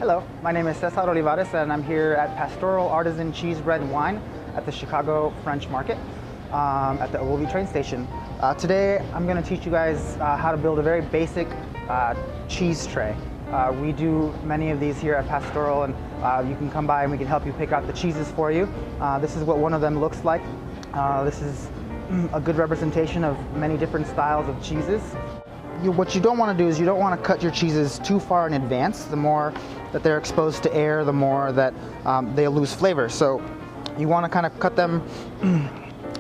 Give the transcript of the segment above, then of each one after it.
Hello, my name is Cesar Olivares and I'm here at Pastoral Artisan Cheese, Bread and Wine at the Chicago French Market at the Louisville train station. Today I'm going to teach you guys how to build a very basic cheese tray. We do many of these here at Pastoral, and you can come by and we can help you pick out the cheeses for you. This is what one of them looks like. This is a good representation of many different styles of cheeses. What you don't want to do is you don't want to cut your cheeses too far in advance. The more that they're exposed to air, the more that they'll lose flavor. So you want to kind of cut them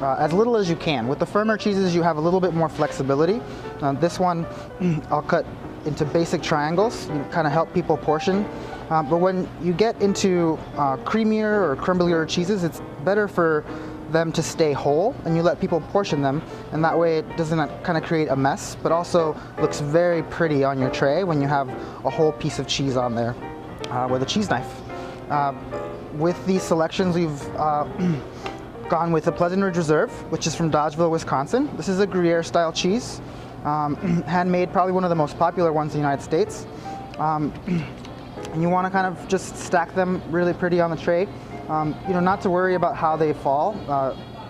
as little as you can. With the firmer cheeses, you have a little bit more flexibility. This one I'll cut into basic triangles. You kind of help people portion. But when you get into creamier or crumblier cheeses, it's better for them to stay whole, and you let people portion them, and that way it doesn't kind of create a mess, but also looks very pretty on your tray when you have a whole piece of cheese on there with a cheese knife. With these selections, we've gone with a Pleasant Ridge Reserve, which is from Dodgeville, Wisconsin. This is a Gruyere style cheese, handmade, probably one of the most popular ones in the United States. And you want to kind of just stack them really pretty on the tray. Not to worry about how they fall.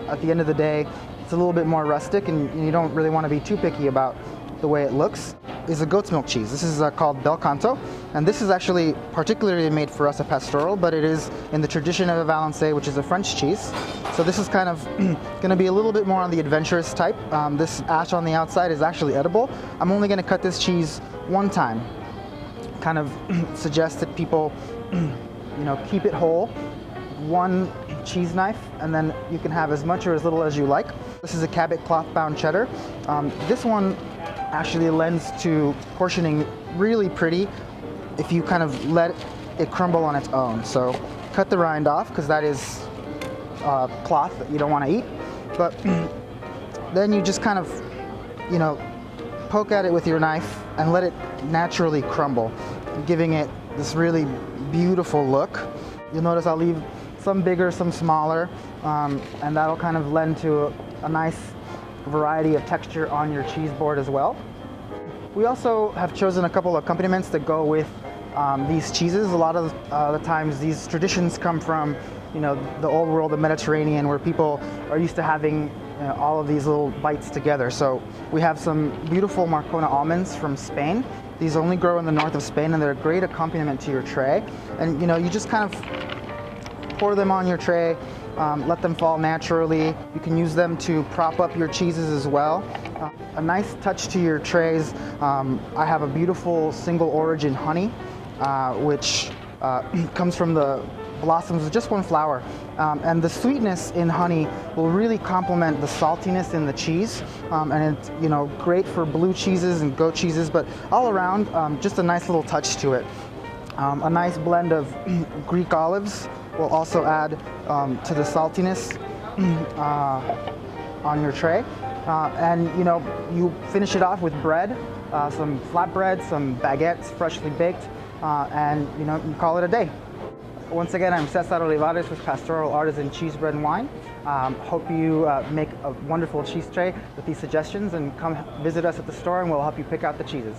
At the end of the day, it's a little bit more rustic, and you don't really want to be too picky about the way it looks. Is a goat's milk cheese. This is called Bel Canto, and this is actually particularly made for us at Pastoral, but it is in the tradition of a Valençay, which is a French cheese. So this is kind of going to be a little bit more on the adventurous type. This ash on the outside is actually edible. I'm only going to cut this cheese one time. Kind of suggest that people, keep it whole. One cheese knife, and then you can have as much or as little as you like. This is a Cabot cloth bound cheddar. This one actually lends to portioning really pretty if you kind of let it crumble on its own. So cut the rind off, because that is cloth that you don't want to eat. But then you just kind of, poke at it with your knife and let it naturally crumble, giving it this really beautiful look. You'll notice I'll leave some bigger, some smaller, and that'll kind of lend to a nice variety of texture on your cheese board as well. We also have chosen a couple of accompaniments that go with these cheeses. A lot of the times these traditions come from the old world, the Mediterranean, where people are used to having all of these little bites together. So we have some beautiful Marcona almonds from Spain. These only grow in the north of Spain, and they're a great accompaniment to your tray. And you just kind of pour them on your tray, let them fall naturally. You can use them to prop up your cheeses as well. A nice touch to your trays, I have a beautiful single origin honey, which comes from the blossoms of just one flower. And the sweetness in honey will really complement the saltiness in the cheese. And it's great for blue cheeses and goat cheeses, but all around, just a nice little touch to it. A nice blend of Greek olives will also add to the saltiness on your tray. And you finish it off with bread, some flatbread, some baguettes, freshly baked, and you call it a day. Once again, I'm Cesar Olivares with Pastoral Artisan Cheese, Bread and Wine. Hope you make a wonderful cheese tray with these suggestions, and come visit us at the store and we'll help you pick out the cheeses.